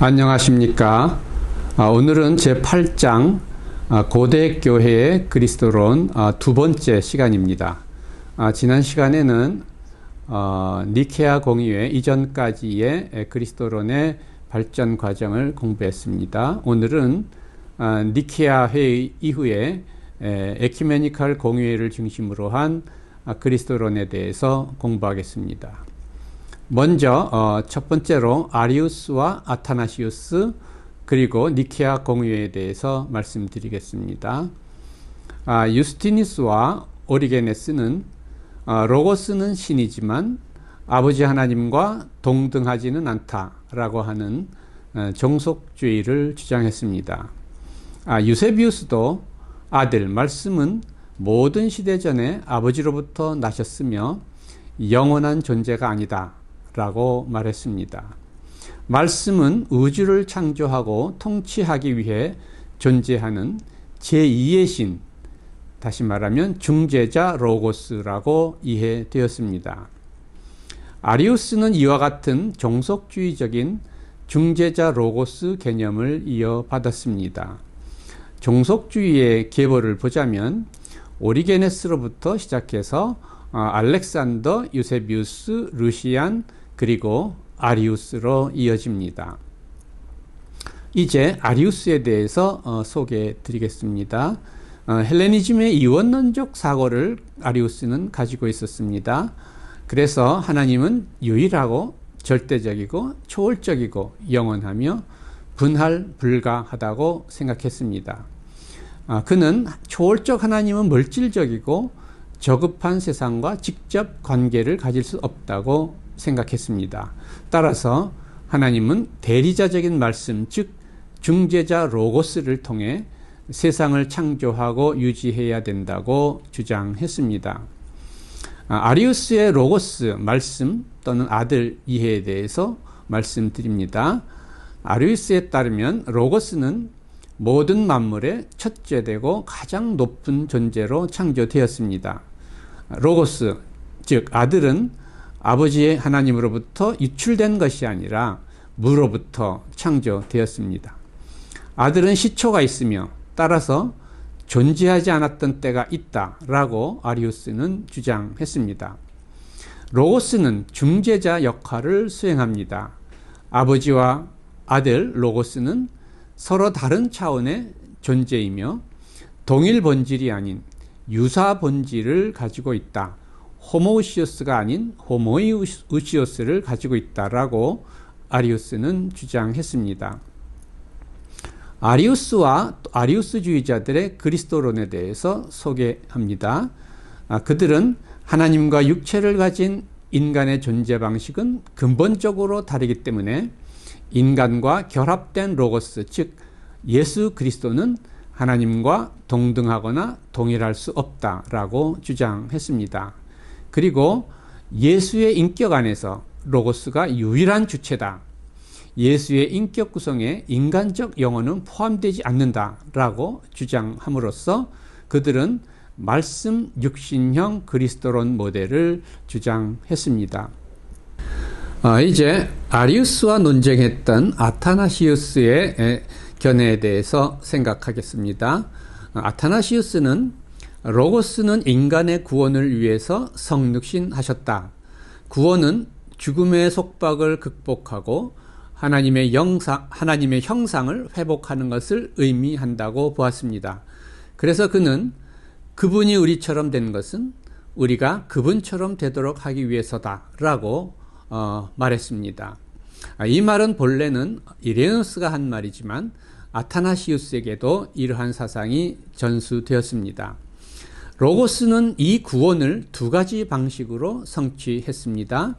안녕하십니까. 오늘은 제8장 고대교회의 그리스도론 두 번째 시간입니다. 지난 시간에는 니케아 공의회 이전까지의 그리스도론의 발전 과정을 공부했습니다. 오늘은 니케아 회의 이후에 에큐메니컬 공의회를 중심으로 한 그리스도론에 대해서 공부하겠습니다. 먼저 첫 번째로 아리우스와 아타나시우스 그리고 니케아 공의회에 대해서 말씀드리겠습니다. 유스티니스와 오리게네스는 로고스는 신이지만 아버지 하나님과 동등하지는 않다라고 하는 종속주의를 주장했습니다. 유세비우스도 아들 말씀은 모든 시대 전에 아버지로부터 나셨으며 영원한 존재가 아니다 라고 말했습니다. 말씀은 우주를 창조하고 통치하기 위해 존재하는 제2의 신, 다시 말하면 중재자 로고스라고 이해되었습니다. 아리우스는 이와 같은 종속주의적인 중재자 로고스 개념을 이어받았습니다. 종속주의의 계보를 보자면 오리게네스로부터 시작해서 알렉산더, 유세비우스, 루시안, 그리고 아리우스로 이어집니다. 이제 아리우스에 대해서 소개해 드리겠습니다. 헬레니즘의 이원론적 사고를 아리우스는 가지고 있었습니다. 그래서 하나님은 유일하고 절대적이고 초월적이고 영원하며 분할 불가하다고 생각했습니다. 그는 초월적 하나님은 물질적이고 저급한 세상과 직접 관계를 가질 수 없다고 생각했습니다. 따라서 하나님은 대리자적인 말씀, 즉 중재자 로고스를 통해 세상을 창조하고 유지해야 된다고 주장했습니다. 아리우스의 로고스, 말씀 또는 아들 이해에 대해서 말씀드립니다. 아리우스에 따르면 로고스는 모든 만물의 첫째되고 가장 높은 존재로 창조되었습니다. 로고스, 즉 아들은 아버지의 하나님으로부터 유출된 것이 아니라 무로부터 창조되었습니다. 아들은 시초가 있으며 따라서 존재하지 않았던 때가 있다라고 아리우스는 주장했습니다. 로고스는 중재자 역할을 수행합니다. 아버지와 아들 로고스는 서로 다른 차원의 존재이며 동일 본질이 아닌 유사 본질을 가지고 있다. 호모우시오스가 아닌 호모이우시오스를 가지고 있다라고 아리우스는 주장했습니다. 아리우스와 아리우스주의자들의 그리스도론에 대해서 소개합니다. 그들은 하나님과 육체를 가진 인간의 존재 방식은 근본적으로 다르기 때문에 인간과 결합된 로고스, 즉 예수 그리스도는 하나님과 동등하거나 동일할 수 없다라고 주장했습니다. 그리고 예수의 인격 안에서 로고스가 유일한 주체다. 예수의 인격 구성에 인간적 영혼은 포함되지 않는다라고 주장함으로써 그들은 말씀 육신형 그리스도론 모델을 주장했습니다. 이제 아리우스와 논쟁했던 아타나시우스의 견해에 대해서 생각하겠습니다. 아타나시우스는 로고스는 인간의 구원을 위해서 성육신하셨다. 구원은 죽음의 속박을 극복하고 하나님의 형상을 회복하는 것을 의미한다고 보았습니다. 그래서 그는 그분이 우리처럼 된 것은 우리가 그분처럼 되도록 하기 위해서다라고 말했습니다. 이 말은 본래는 이레누스가 한 말이지만 아타나시우스에게도 이러한 사상이 전수되었습니다. 로고스는 이 구원을 두 가지 방식으로 성취했습니다.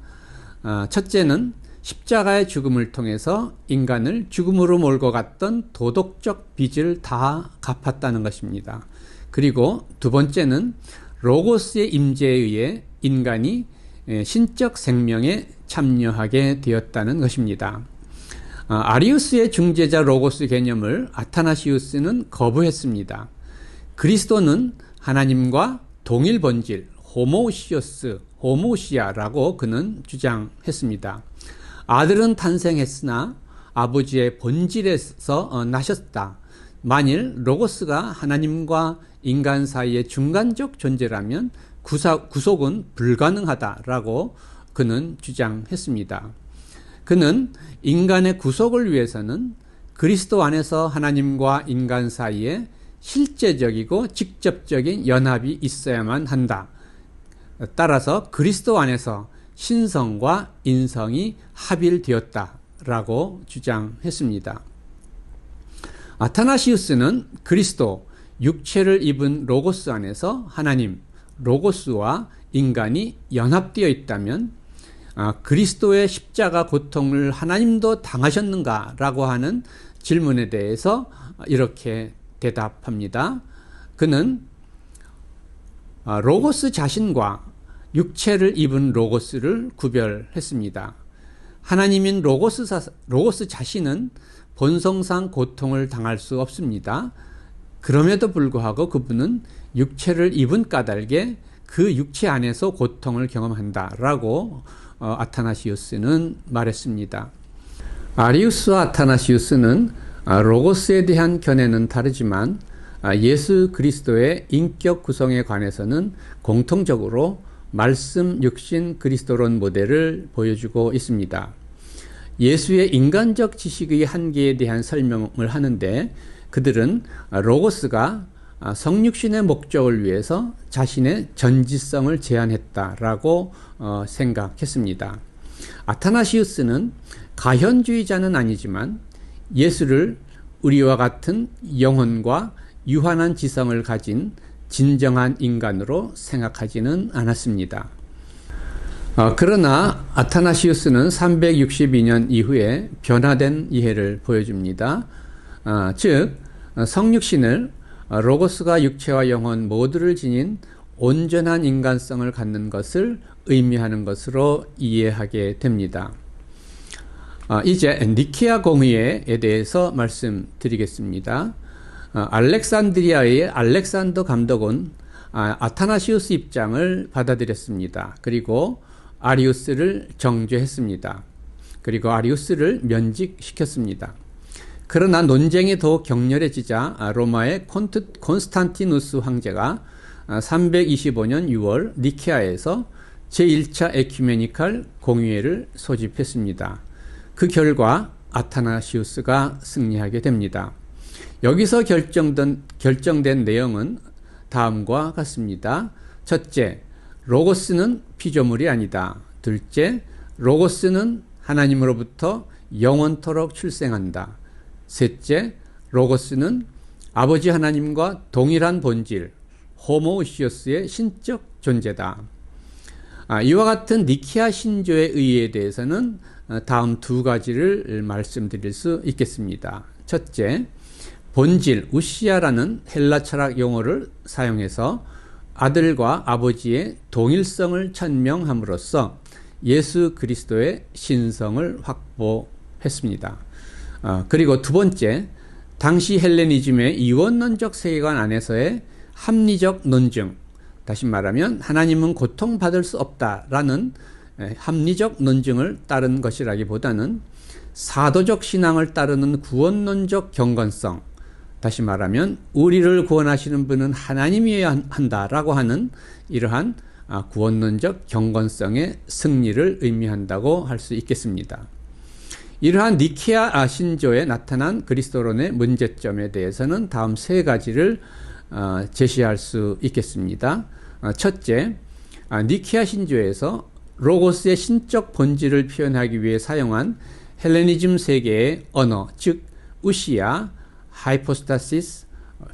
첫째는 십자가의 죽음을 통해서 인간을 죽음으로 몰고 갔던 도덕적 빚을 다 갚았다는 것입니다. 그리고 두 번째는 로고스의 임재에 의해 인간이 신적 생명에 참여하게 되었다는 것입니다. 아리우스의 중재자 로고스 개념을 아타나시우스는 거부했습니다. 그리스도는 하나님과 동일 본질, 호모우시아라고 그는 주장했습니다. 아들은 탄생했으나 아버지의 본질에서 나셨다. 만일 로고스가 하나님과 인간 사이의 중간적 존재라면 구속은 불가능하다라고 그는 주장했습니다. 그는 인간의 구속을 위해서는 그리스도 안에서 하나님과 인간 사이에 실제적이고 직접적인 연합이 있어야만 한다. 따라서 그리스도 안에서 신성과 인성이 합일되었다라고 주장했습니다. 아타나시우스는 그리스도, 육체를 입은 로고스 안에서 하나님, 로고스와 인간이 연합되어 있다면 그리스도의 십자가 고통을 하나님도 당하셨는가라고 하는 질문에 대해서 이렇게 대답합니다. 그는 로고스 자신과 육체를 입은 로고스를 구별했습니다. 하나님인 로고스 자신은 본성상 고통을 당할 수 없습니다. 그럼에도 불구하고 그분은 육체를 입은 까닭에 그 육체 안에서 고통을 경험한다라고 아타나시우스는 말했습니다. 아리우스와 아타나시우스는 로고스에 대한 견해는 다르지만 예수 그리스도의 인격 구성에 관해서는 공통적으로 말씀 육신 그리스도론 모델을 보여주고 있습니다. 예수의 인간적 지식의 한계에 대한 설명을 하는데 그들은 로고스가 성육신의 목적을 위해서 자신의 전지성을 제한했다라고 생각했습니다. 아타나시우스는 가현주의자는 아니지만 예수를 우리와 같은 영혼과 유한한 지성을 가진 진정한 인간으로 생각하지는 않았습니다. 그러나 아타나시우스는 362년 이후에 변화된 이해를 보여줍니다. 즉 성육신을 로고스가 육체와 영혼 모두를 지닌 온전한 인간성을 갖는 것을 의미하는 것으로 이해하게 됩니다. 이제 니케아 공의회에 대해서 말씀드리겠습니다. 알렉산드리아의 알렉산더 감독은 아타나시우스 입장을 받아들였습니다. 그리고 아리우스를 정죄했습니다. 그리고 아리우스를 면직시켰습니다. 그러나 논쟁이 더 격렬해지자 로마의 콘스탄티누스 황제가 325년 6월 니케아에서 제1차 에큐메니칼 공의회를 소집했습니다. 그 결과 아타나시우스가 승리하게 됩니다. 여기서 결정된 내용은 다음과 같습니다. 첫째, 로고스는 피조물이 아니다. 둘째, 로고스는 하나님으로부터 영원토록 출생한다. 셋째, 로고스는 아버지 하나님과 동일한 본질, 호모우시오스의 신적 존재다. 이와 같은 니케아 신조의 의의에 대해서는 다음 두 가지를 말씀드릴 수 있겠습니다. 첫째, 본질, 우시아라는 헬라 철학 용어를 사용해서 아들과 아버지의 동일성을 천명함으로써 예수 그리스도의 신성을 확보했습니다. 그리고 두 번째, 당시 헬레니즘의 이원론적 세계관 안에서의 합리적 논증, 다시 말하면 하나님은 고통받을 수 없다라는 합리적 논증을 따른 것이라기보다는 사도적 신앙을 따르는 구원론적 경건성, 다시 말하면 우리를 구원하시는 분은 하나님이어야 한다라고 하는 이러한 구원론적 경건성의 승리를 의미한다고 할 수 있겠습니다. 이러한 니케아 신조에 나타난 그리스도론의 문제점에 대해서는 다음 세 가지를 제시할 수 있겠습니다. 첫째, 니케아 신조에서 로고스의 신적 본질을 표현하기 위해 사용한 헬레니즘 세계의 언어, 즉 우시아, 하이포스타시스,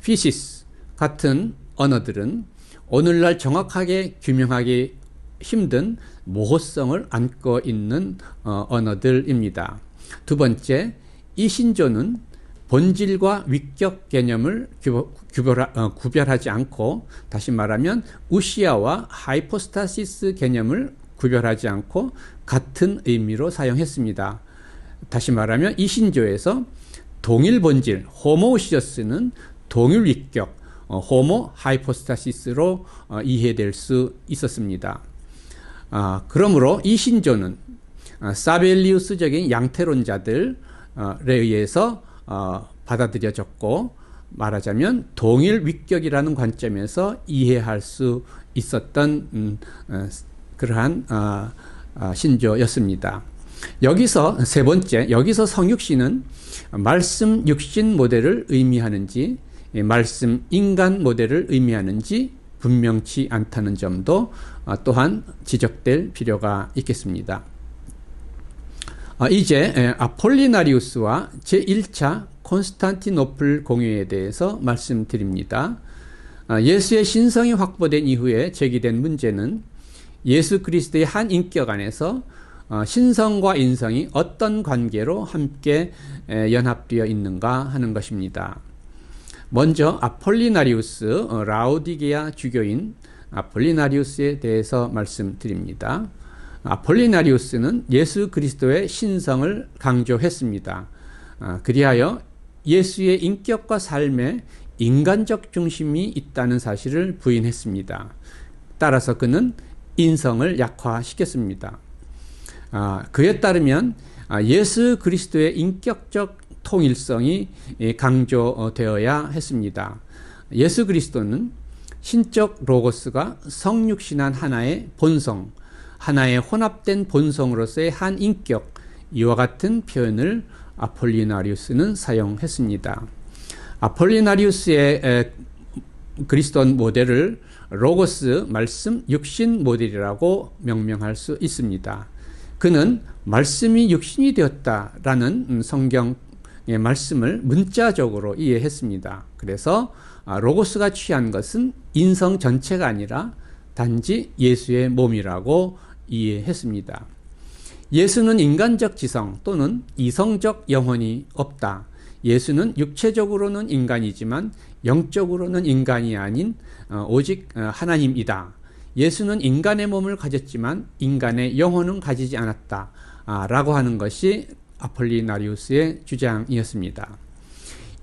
피시스 같은 언어들은 오늘날 정확하게 규명하기 힘든 모호성을 안고 있는 언어들입니다. 두 번째, 이 신조는 본질과 위격 개념을 구별하지 않고, 다시 말하면 우시아와 하이포스타시스 개념을 구별하지 않고 같은 의미로 사용했습니다. 다시 말하면 이 신조에서 동일 본질, 호모우시오스는 동일 위격, 호모 하이포스타시스로 이해될 수 있었습니다. 그러므로 이 신조는 사벨리우스적인 양태론자들, 의해서 받아들여졌고, 말하자면 동일 위격이라는 관점에서 이해할 수 있었던 그러한 신조였습니다. 여기서 세 번째, 여기서 성육신은 말씀 육신 모델을 의미하는지 말씀 인간 모델을 의미하는지 분명치 않다는 점도 또한 지적될 필요가 있겠습니다. 이제 아폴리나리우스와 제1차 콘스탄티노플 공회에 대해서 말씀드립니다. 예수의 신성이 확보된 이후에 제기된 문제는 예수 그리스도의 한 인격 안에서 신성과 인성이 어떤 관계로 함께 연합되어 있는가 하는 것입니다. 먼저 아폴리나리우스, 라오디게아 주교인 아폴리나리우스에 대해서 말씀드립니다. 아폴리나리우스는 예수 그리스도의 신성을 강조했습니다. 그리하여 예수의 인격과 삶에 인간적 중심이 있다는 사실을 부인했습니다. 따라서 그는 인성을 약화시켰습니다. 그에 따르면 예수 그리스도의 인격적 통일성이 강조되어야 했습니다. 예수 그리스도는 신적 로고스가 성육신한 하나의 본성, 하나의 혼합된 본성으로서의 한 인격, 이와 같은 표현을 아폴리나리우스는 사용했습니다. 아폴리나리우스의 그리스도 모델을 로고스 말씀 육신 모델이라고 명명할 수 있습니다. 그는 말씀이 육신이 되었다라는 성경의 말씀을 문자적으로 이해했습니다. 그래서 로고스가 취한 것은 인성 전체가 아니라 단지 예수의 몸이라고 이해했습니다. 예수는 인간적 지성 또는 이성적 영혼이 없다. 예수는 육체적으로는 인간이지만 영적으로는 인간이 아닌 오직 하나님이다. 예수는 인간의 몸을 가졌지만 인간의 영혼은 가지지 않았다. 라고 하는 것이 아폴리나리우스의 주장이었습니다.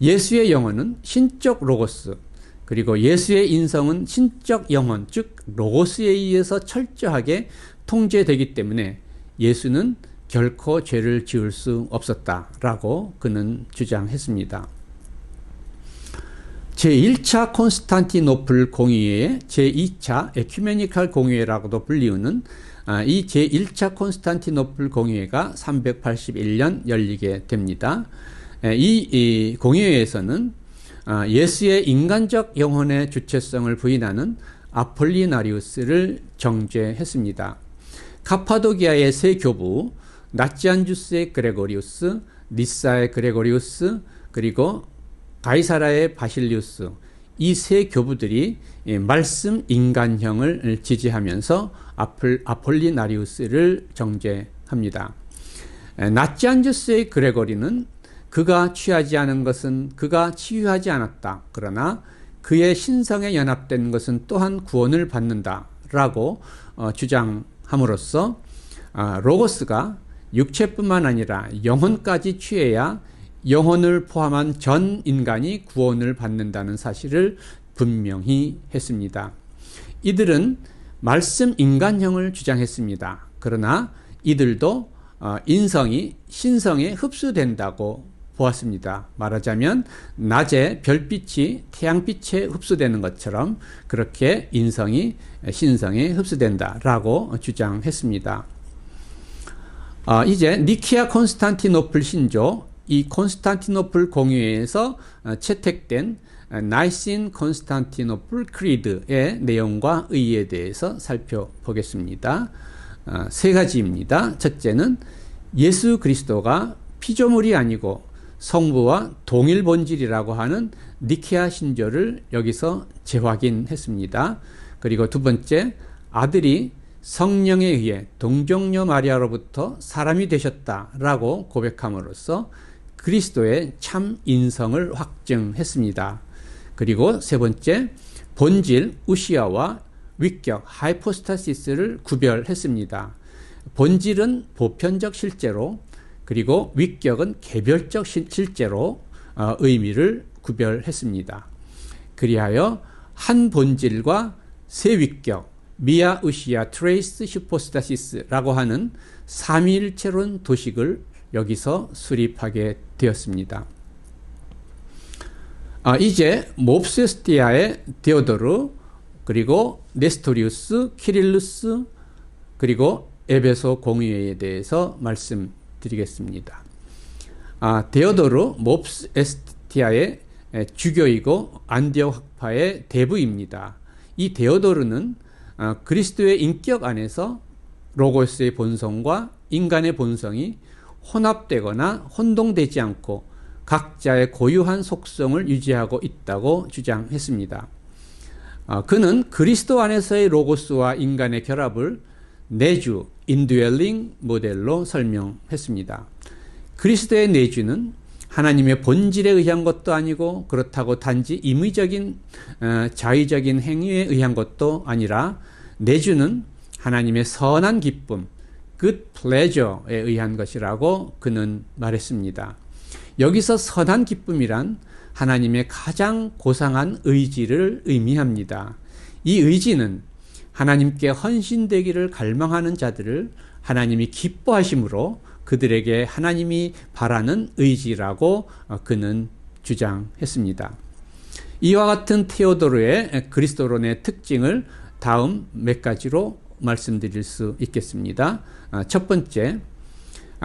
예수의 영혼은 신적 로고스, 그리고 예수의 인성은 신적 영혼, 즉 로고스에 의해서 철저하게 통제되기 때문에 예수는 결코 죄를 지을 수 없었다라고 그는 주장했습니다. 제1차 콘스탄티노플 공의회의 제2차 에큐메니칼 공의회라고도 불리우는 이 제1차 콘스탄티노플 공의회가 381년 열리게 됩니다. 이 공의회에서는 예수의 인간적 영혼의 주체성을 부인하는 아폴리나리우스를 정죄했습니다. 카파도기아의 세 교부, 나치안주스의 그레고리우스, 니사의 그레고리우스, 그리고 가이사라의 바실리우스, 이 세 교부들이 말씀 인간형을 지지하면서 아폴리나리우스를 정죄합니다. 나치안주스의 그레고리는 그가 취하지 않은 것은 그가 치유하지 않았다. 그러나 그의 신성에 연합된 것은 또한 구원을 받는다라고 주장함으로써 로고스가 육체뿐만 아니라 영혼까지 취해야 영혼을 포함한 전 인간이 구원을 받는다는 사실을 분명히 했습니다. 이들은 말씀 인간형을 주장했습니다. 그러나 이들도 인성이 신성에 흡수된다고 보았습니다. 말하자면 낮에 별빛이 태양빛에 흡수되는 것처럼 그렇게 인성이 신성에 흡수된다라고 주장했습니다. 이제 니키아 콘스탄티노플 신조, 이 콘스탄티노플 공의회에서 채택된 나이신 콘스탄티노플 크리드의 내용과 의의에 대해서 살펴보겠습니다. 세 가지입니다. 첫째는 예수 그리스도가 피조물이 아니고 성부와 동일 본질이라고 하는 니케아 신조를 여기서 재확인했습니다. 그리고 두 번째, 아들이 성령에 의해 동정녀 마리아로부터 사람이 되셨다라고 고백함으로써 그리스도의 참 인성을 확증했습니다. 그리고 세 번째, 본질 우시아와 위격 하이포스타시스를 구별했습니다. 본질은 보편적 실제로, 그리고 위격은 개별적 실제로 의미를 구별했습니다. 그리하여 한 본질과 세 위격, 미아 우시아 트레이스 슈포스타시스라고 하는 삼위일체론 도식을 여기서 수립하게 되었습니다. 이제 몹세스티아의 디오도르, 그리고 네스토리우스, 키릴루스, 그리고 에베소 공의회에 대해서 말씀드리겠습니다. 디오도르 몹세스티아의 주교이고 안디옥 학파의 대부입니다. 이 디오도르는 그리스도의 인격 안에서 로고스의 본성과 인간의 본성이 혼합되거나 혼동되지 않고 각자의 고유한 속성을 유지하고 있다고 주장했습니다. 그는 그리스도 안에서의 로고스와 인간의 결합을 내주, 인듀엘링 모델로 설명했습니다. 그리스도의 내주는 하나님의 본질에 의한 것도 아니고 그렇다고 단지 임의적인 자의적인 행위에 의한 것도 아니라 내주는 하나님의 선한 기쁨, good pleasure에 의한 것이라고 그는 말했습니다. 여기서 선한 기쁨이란 하나님의 가장 고상한 의지를 의미합니다. 이 의지는 하나님께 헌신되기를 갈망하는 자들을 하나님이 기뻐하심으로 그들에게 하나님이 바라는 의지라고 그는 주장했습니다. 이와 같은 테오도르의 그리스도론의 특징을 다음 몇 가지로 말씀드릴 수 있겠습니다. 첫 번째,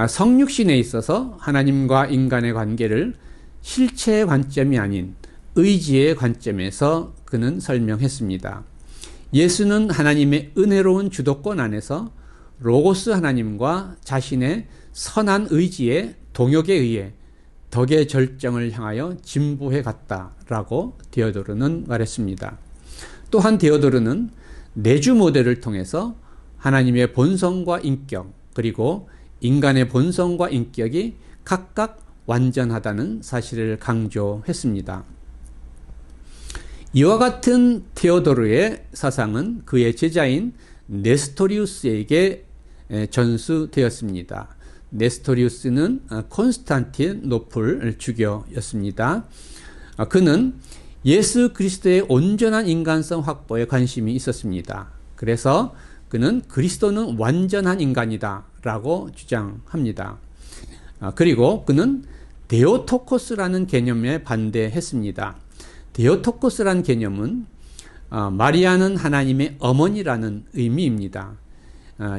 성육신에 있어서 하나님과 인간의 관계를 실체의 관점이 아닌 의지의 관점에서 그는 설명했습니다. 예수는 하나님의 은혜로운 주도권 안에서 로고스 하나님과 자신의 선한 의지의 동역에 의해 덕의 절정을 향하여 진보해 갔다라고 디오도르는 말했습니다. 또한 디오도르는 내주 모델을 통해서 하나님의 본성과 인격, 그리고 인간의 본성과 인격이 각각 완전하다는 사실을 강조했습니다. 이와 같은 테오도르의 사상은 그의 제자인 네스토리우스에게 전수되었습니다. 네스토리우스는 콘스탄티노플 주교였습니다. 그는 예수 그리스도의 온전한 인간성 확보에 관심이 있었습니다. 그래서 그는 그리스도는 완전한 인간이다 라고 주장합니다. 그리고 그는 데오토코스라는 개념에 반대했습니다. 데오토코스라는 개념은 마리아는 하나님의 어머니라는 의미입니다.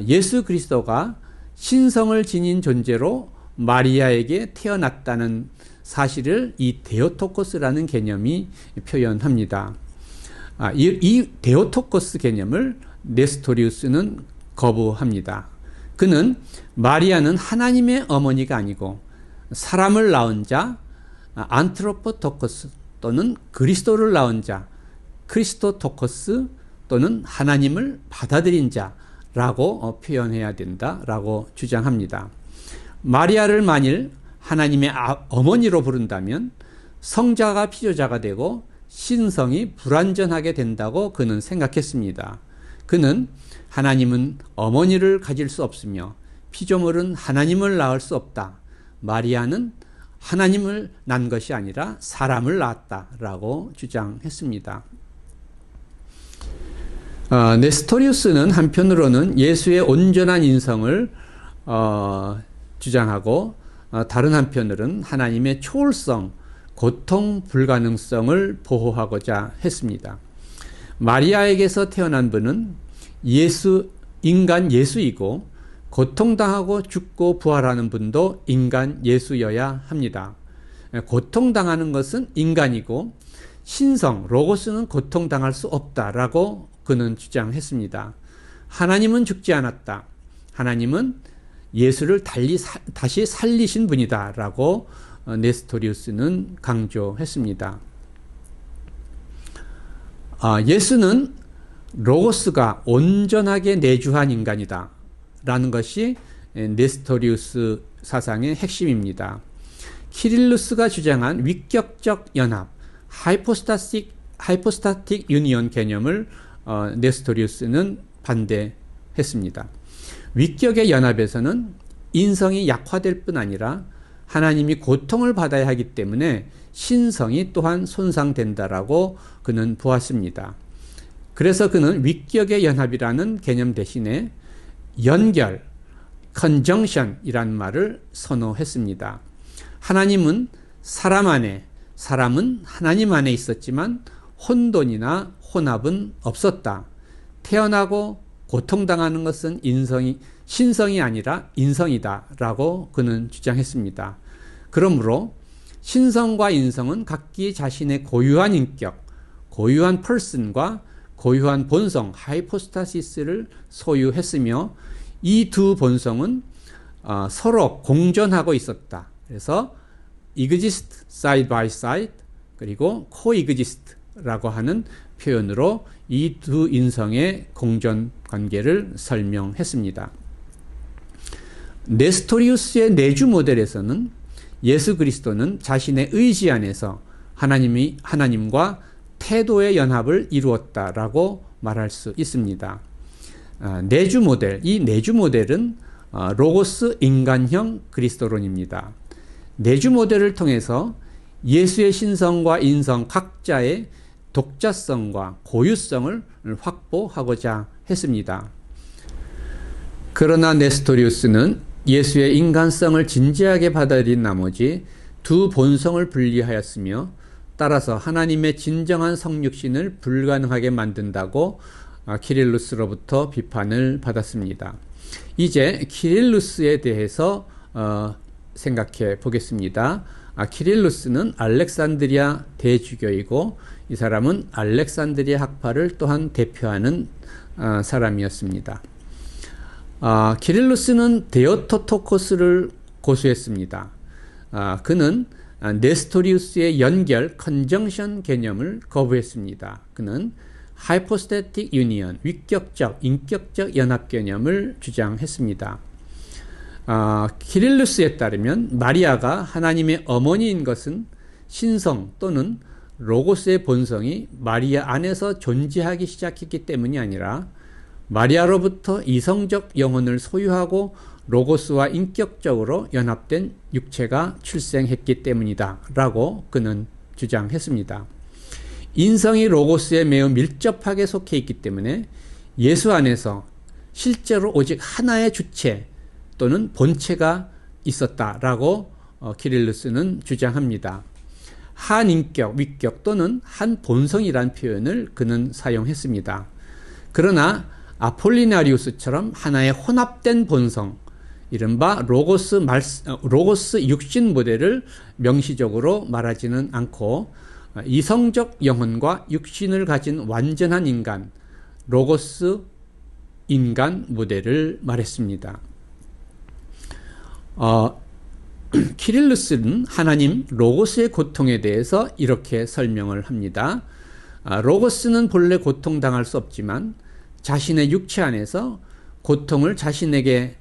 예수 그리스도가 신성을 지닌 존재로 마리아에게 태어났다는 사실을 이 데오토코스라는 개념이 표현합니다. 이 데오토코스 개념을 네스토리우스는 거부합니다. 그는 마리아는 하나님의 어머니가 아니고 사람을 낳은 자, 안트로포토코스 또는 그리스도를 낳은 자, 크리스토토코스 또는 하나님을 받아들인 자라고 표현해야 된다라고 주장합니다. 마리아를 만일 하나님의 어머니로 부른다면 성자가 피조자가 되고 신성이 불완전하게 된다고 그는 생각했습니다. 그는 하나님은 어머니를 가질 수 없으며 피조물은 하나님을 낳을 수 없다. 마리아는 하나님을 낳은 것이 아니라 사람을 낳았다라고 주장했습니다. 네스토리우스는 한편으로는 예수의 온전한 인성을 주장하고 다른 한편으로는 하나님의 초월성, 고통 불가능성을 보호하고자 했습니다. 마리아에게서 태어난 분은 인간 예수이고 고통당하고 죽고 부활하는 분도 인간 예수여야 합니다. 고통당하는 것은 인간이고 신성, 로고스는 고통당할 수 없다라고 그는 주장했습니다. 하나님은 죽지 않았다. 하나님은 예수를 다시 살리신 분이다 라고 네스토리우스는 강조했습니다. 예수는 로고스가 온전하게 내주한 인간이다 라는 것이 네스토리우스 사상의 핵심입니다. 키릴루스가 주장한 위격적 연합, 하이포스타틱 유니온 개념을 네스토리우스는 반대했습니다. 위격의 연합에서는 인성이 약화될 뿐 아니라 하나님이 고통을 받아야 하기 때문에 신성이 또한 손상된다라고 그는 보았습니다. 그래서 그는 위격의 연합이라는 개념 대신에 연결, conjunction이라는 말을 선호했습니다. 하나님은 사람 안에, 사람은 하나님 안에 있었지만 혼돈이나 혼합은 없었다. 태어나고 고통당하는 것은 신성이 아니라 인성이다 라고 그는 주장했습니다. 그러므로 신성과 인성은 각기 자신의 고유한 인격, 고유한 person과 고유한 본성, 하이포스타시스를 소유했으며 이 두 본성은 서로 공존하고 있었다. 그래서 exist side by side 그리고 coexist라고 하는 표현으로 이 두 인성의 공존 관계를 설명했습니다. 네스토리우스의 내주 모델에서는 예수 그리스도는 자신의 의지 안에서 하나님과 태도의 연합을 이루었다라고 말할 수 있습니다. 내주 모델, 이 내주 모델은 로고스 인간형 그리스도론입니다. 내주 모델을 통해서 예수의 신성과 인성 각자의 독자성과 고유성을 확보하고자 했습니다. 그러나 네스토리우스는 예수의 인간성을 진지하게 받아들인 나머지 두 본성을 분리하였으며 따라서 하나님의 진정한 성육신을 불가능하게 만든다고 키릴루스로부터 비판을 받았습니다. 이제 키릴루스에 대해서 생각해 보겠습니다. 키릴루스는 알렉산드리아 대주교이고 이 사람은 알렉산드리아 학파를 또한 대표하는 사람이었습니다. 키릴루스는 데오토토코스를 고수했습니다. 그는 네스토리우스의 연결 컨정션 개념을 거부했습니다. 그는 하이포스태틱 유니언, 위격적, 인격적 연합 개념을 주장했습니다. 키릴루스에 따르면 마리아가 하나님의 어머니인 것은 신성 또는 로고스의 본성이 마리아 안에서 존재하기 시작했기 때문이 아니라 마리아로부터 이성적 영혼을 소유하고 로고스와 인격적으로 연합된 육체가 출생했기 때문이다 라고 그는 주장했습니다. 인성이 로고스에 매우 밀접하게 속해 있기 때문에 예수 안에서 실제로 오직 하나의 주체 또는 본체가 있었다라고 키릴루스는 주장합니다. 한 인격, 위격 또는 한 본성이란 표현을 그는 사용했습니다. 그러나 아폴리나리우스처럼 하나의 혼합된 본성, 이른바 로고스 육신 모델을 명시적으로 말하지는 않고 이성적 영혼과 육신을 가진 완전한 인간, 로고스 인간 모델을 말했습니다. 키릴루스는 하나님 로고스의 고통에 대해서 이렇게 설명을 합니다. 로고스는 본래 고통당할 수 없지만 자신의 육체 안에서 고통을 자신에게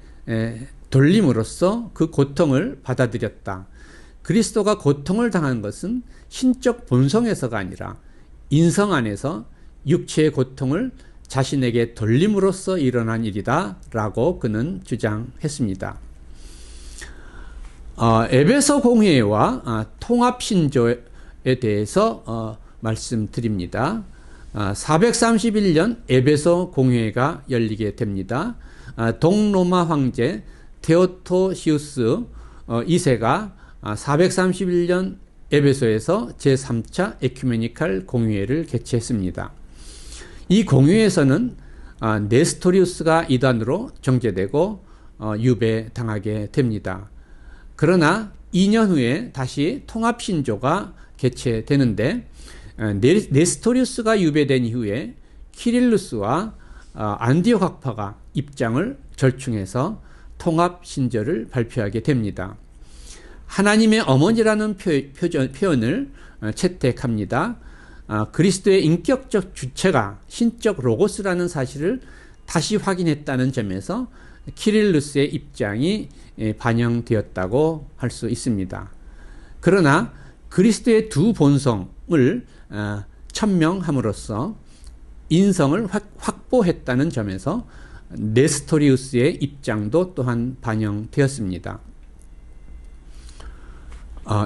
돌림으로써 그 고통을 받아들였다. 그리스도가 고통을 당한 것은 신적 본성에서가 아니라 인성 안에서 육체의 고통을 자신에게 돌림으로써 일어난 일이다 라고 그는 주장했습니다. 에베소 공회와 통합신조에 대해서 말씀드립니다. 431년 에베소 공회가 열리게 됩니다. 동로마 황제 테오토시우스 2세가 431년 에베소에서 제3차 에큐메니칼 공회를 개최했습니다. 이 공회에서는 네스토리우스가 이단으로 정죄되고 유배당하게 됩니다. 그러나 2년 후에 다시 통합신조가 개최되는데 네스토리우스가 유배된 이후에 키릴루스와 안디옥 학파가 입장을 절충해서 통합신조를 발표하게 됩니다. 하나님의 어머니라는 표현을 채택합니다. 그리스도의 인격적 주체가 신적 로고스라는 사실을 다시 확인했다는 점에서 키릴루스의 입장이 반영되었다고 할 수 있습니다. 그러나 그리스도의 두 본성을 천명함으로써 인성을 확보했다는 점에서 네스토리우스의 입장도 또한 반영되었습니다.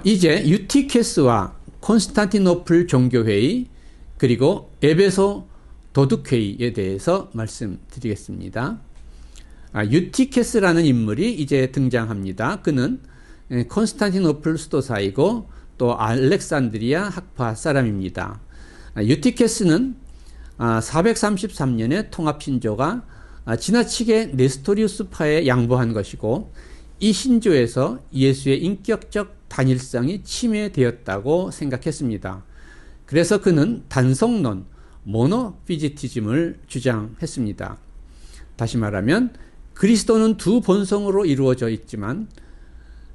이제 유티케스와 콘스탄티노플 종교회의 그리고 에베소 도둑회의에 대해서 말씀드리겠습니다. 유티케스라는 인물이 이제 등장합니다. 그는 콘스탄티노플 수도사이고 또 알렉산드리아 학파 사람입니다. 유티케스는 433년에 통합신조가 지나치게 네스토리우스파에 양보한 것이고, 이 신조에서 예수의 인격적 단일성이 침해되었다고 생각했습니다. 그래서 그는 단성론, 모노피지티즘을 주장했습니다. 다시 말하면 그리스도는 두 본성으로 이루어져 있지만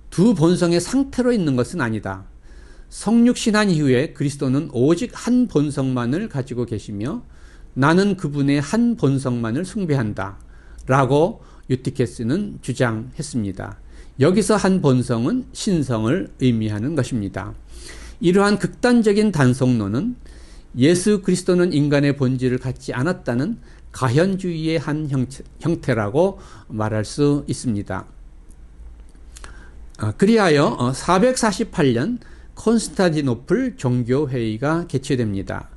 두 본성의 상태로 있는 것은 아니다. 성육신한 이후에 그리스도는 오직 한 본성만을 가지고 계시며 나는 그분의 한 본성만을 숭배한다 라고 유티케스는 주장했습니다. 여기서 한 본성은 신성을 의미하는 것입니다. 이러한 극단적인 단성론은 예수 그리스도는 인간의 본질을 갖지 않았다는 가현주의의 한 형태라고 말할 수 있습니다. 그리하여 448년 콘스탄티노플 종교회의가 개최됩니다.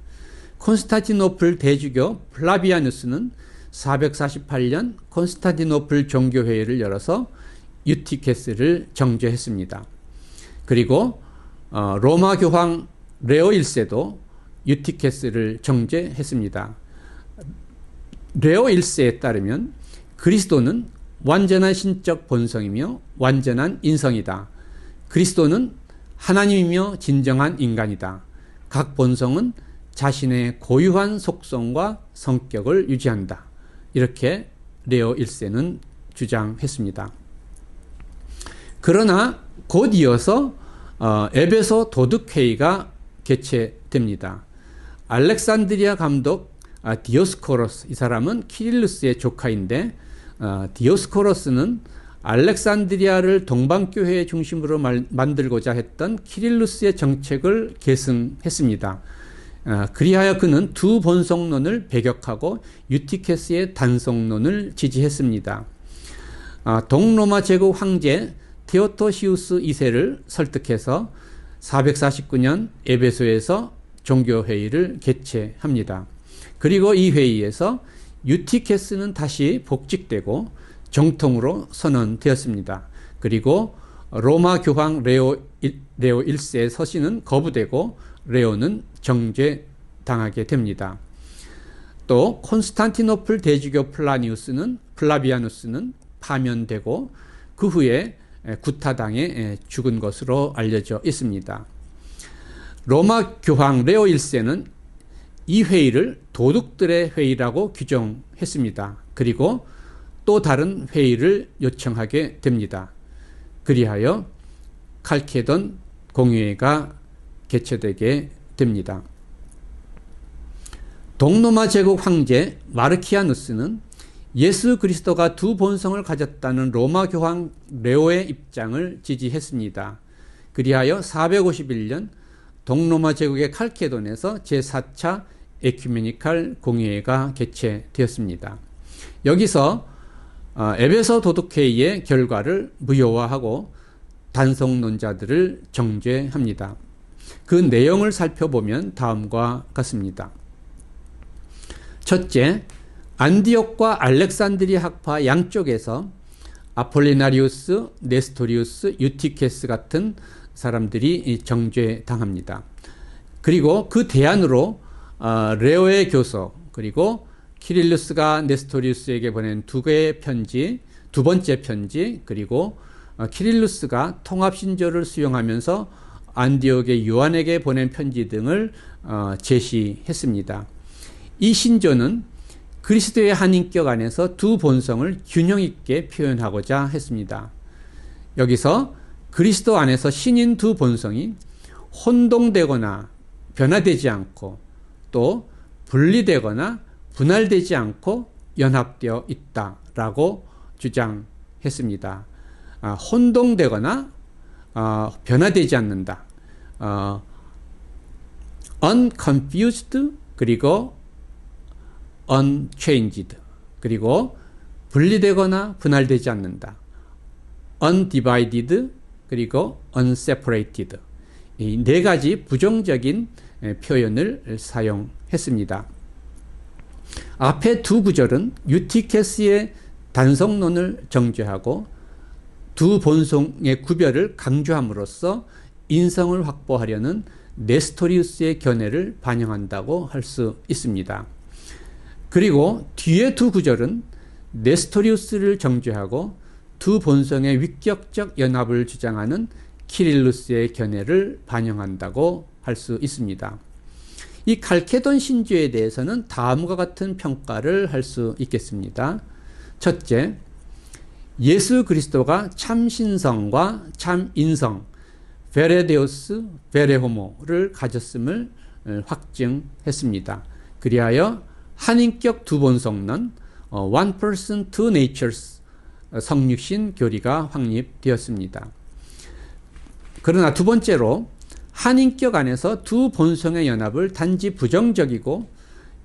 콘스탄티노플 대주교 플라비아누스는 448년 콘스탄티노플 종교회의를 열어서 유티케스를 정죄했습니다. 그리고 로마 교황 레오 1세도 유티케스를 정죄했습니다. 레오 1세에 따르면 그리스도는 완전한 신적 본성이며 완전한 인성이다. 그리스도는 하나님이며 진정한 인간이다. 각 본성은 자신의 고유한 속성과 성격을 유지한다. 이렇게 레오 1세는 주장했습니다. 그러나 곧 이어서 에베소 도둑회의가 개최됩니다. 알렉산드리아 감독 디오스코로스, 이 사람은 키릴루스의 조카인데 디오스코로스는 알렉산드리아를 동방교회의 중심으로 만들고자 했던 키릴루스의 정책을 계승했습니다. 그리하여 그는 두 본성론을 배격하고 유티케스의 단성론을 지지했습니다. 동로마 제국 황제 테오토시우스 2세를 설득해서 449년 에베소에서 종교회의를 개최합니다. 그리고 이 회의에서 유티케스는 다시 복직되고 정통으로 선언되었습니다. 그리고 로마 교황 레오 1세의 서신은 거부되고 레오는 정죄당하게 됩니다. 또 콘스탄티노플 대주교 플라비아누스는 파면되고 그 후에 구타당해 죽은 것으로 알려져 있습니다. 로마 교황 레오 1세는 이 회의를 도둑들의 회의라고 규정했습니다. 그리고 또 다른 회의를 요청하게 됩니다. 그리하여 칼케돈 공의회가 개최되게 됩니다. 동로마 제국 황제 마르키아누스는 예수 그리스도가 두 본성을 가졌다는 로마 교황 레오의 입장을 지지했습니다. 그리하여 451년 동로마 제국의 칼케돈에서 제4차 에큐메니칼 공의회가 개최되었습니다. 여기서 에베소 도둑회의의 결과를 무효화하고 단성론자들을 정죄합니다. 그 내용을 살펴보면 다음과 같습니다. 첫째, 안디옥과 알렉산드리아 학파 양쪽에서 아폴리나리우스, 네스토리우스, 유티케스 같은 사람들이 정죄당합니다. 그리고 그 대안으로 레오의 교서, 그리고 키릴루스가 네스토리우스에게 보낸 두 개의 편지, 두 번째 편지, 그리고 키릴루스가 통합신조를 수용하면서 안디옥의 요한에게 보낸 편지 등을 제시했습니다. 이 신조는 그리스도의 한 인격 안에서 두 본성을 균형 있게 표현하고자 했습니다. 여기서 그리스도 안에서 신인 두 본성이 혼동되거나 변화되지 않고 또 분리되거나 분할되지 않고 연합되어 있다라고 주장했습니다. 혼동되거나 변화되지 않는다. unconfused 그리고 unchanged, 그리고 분리되거나 분할되지 않는다. undivided 그리고 unseparated, 이 네 가지 부정적인 표현을 사용했습니다. 앞에 두 구절은 유티케스의 단성론을 정죄하고 두 본성의 구별을 강조함으로써 인성을 확보하려는 네스토리우스의 견해를 반영한다고 할 수 있습니다. 그리고 뒤에 두 구절은 네스토리우스를 정죄하고 두 본성의 위격적 연합을 주장하는 키릴루스의 견해를 반영한다고 할 수 있습니다. 이 칼케돈 신조에 대해서는 다음과 같은 평가를 할 수 있겠습니다. 첫째, 예수 그리스도가 참 신성과 참 인성, 베레데우스, 베레호모를 가졌음을 확증했습니다. 그리하여 한인격 두본성론, one person, two natures, 성육신 교리가 확립되었습니다. 그러나 두 번째로 한인격 안에서 두 본성의 연합을 단지 부정적이고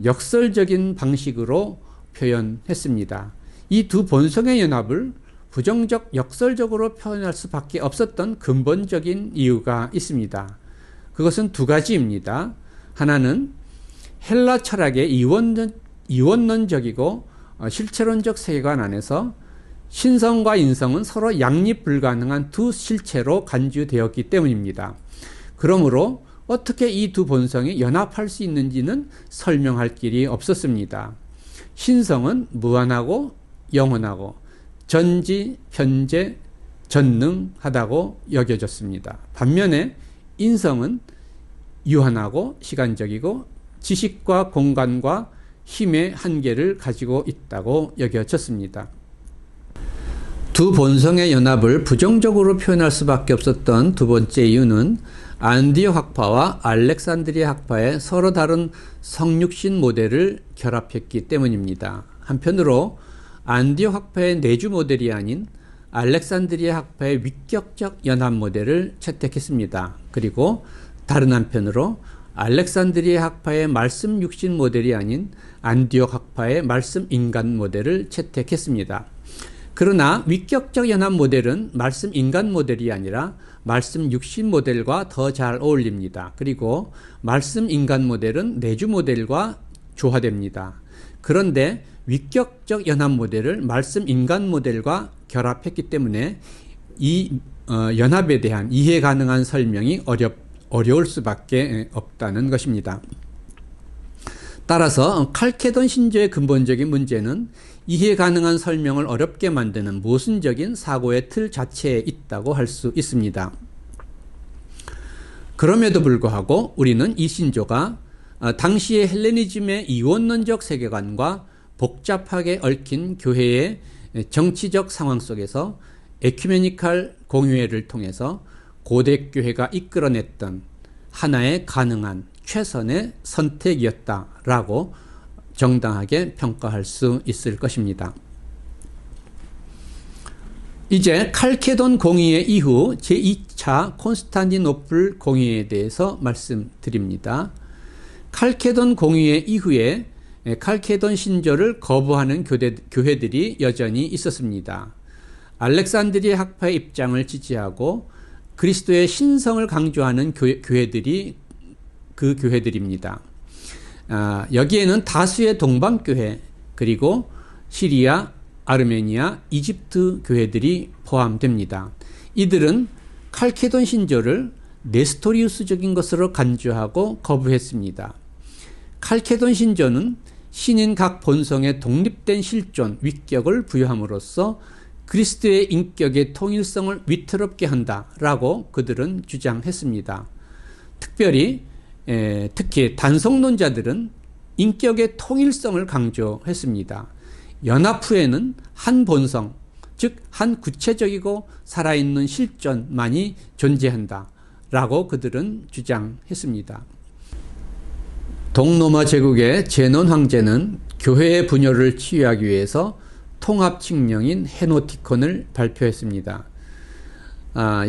역설적인 방식으로 표현했습니다. 이 두 본성의 연합을 부정적, 역설적으로 표현할 수밖에 없었던 근본적인 이유가 있습니다. 그것은 두 가지입니다. 하나는 헬라 철학의 이원론적이고 실체론적 세계관 안에서 신성과 인성은 서로 양립 불가능한 두 실체로 간주되었기 때문입니다. 그러므로 어떻게 이 두 본성이 연합할 수 있는지는 설명할 길이 없었습니다. 신성은 무한하고 영원하고 전지, 현재, 전능하다고 여겨졌습니다. 반면에 인성은 유한하고 시간적이고 지식과 공간과 힘의 한계를 가지고 있다고 여겨졌습니다. 두 본성의 연합을 부정적으로 표현할 수밖에 없었던 두 번째 이유는 안디옥 학파와 알렉산드리아 학파의 서로 다른 성육신 모델을 결합했기 때문입니다. 한편으로 안디옥 학파의 내주 모델이 아닌 알렉산드리아 학파의 위격적 연합 모델을 채택했습니다. 그리고 다른 한편으로 알렉산드리아 학파의 말씀 육신 모델이 아닌 안디옥 학파의 말씀 인간 모델을 채택했습니다. 그러나 위격적 연합 모델은 말씀 인간 모델이 아니라 말씀 육신 모델과 더 잘 어울립니다. 그리고 말씀 인간 모델은 내주 모델과 조화됩니다. 그런데 위격적 연합 모델을 말씀 인간 모델과 결합했기 때문에 이 연합에 대한 이해 가능한 설명이 어려울 수밖에 없다는 것입니다. 따라서 칼케돈 신조의 근본적인 문제는 이해 가능한 설명을 어렵게 만드는 모순적인 사고의 틀 자체에 있다고 할 수 있습니다. 그럼에도 불구하고 우리는 이 신조가 당시의 헬레니즘의 이원론적 세계관과 복잡하게 얽힌 교회의 정치적 상황 속에서 에큐메니칼 공유회를 통해서 고대 교회가 이끌어냈던 하나의 가능한 최선의 선택이었다라고 정당하게 평가할 수 있을 것입니다. 이제 칼케돈 공의회 이후 제2차 콘스탄티노플 공의회에 대해서 말씀드립니다. 칼케돈 공의회 이후에 칼케돈 신조를 거부하는 교회들이 여전히 있었습니다. 알렉산드리아 학파의 입장을 지지하고 그리스도의 신성을 강조하는 교회들이 그 교회들입니다. 여기에는 다수의 동방교회 그리고 시리아, 아르메니아, 이집트 교회들이 포함됩니다. 이들은 칼케돈 신조를 네스토리우스적인 것으로 간주하고 거부했습니다. 칼케돈 신조는 신인 각 본성의 독립된 실존, 위격을 부여함으로써 그리스도의 인격의 통일성을 위태롭게 한다라고 그들은 주장했습니다. 특히 단성론자들은 인격의 통일성을 강조했습니다. 연합 후에는 한 본성, 즉 한 구체적이고 살아있는 실존만이 존재한다라고 그들은 주장했습니다. 동로마 제국의 제논 황제는 교회의 분열을 치유하기 위해서 통합 칙령인 헤노티콘을 발표했습니다.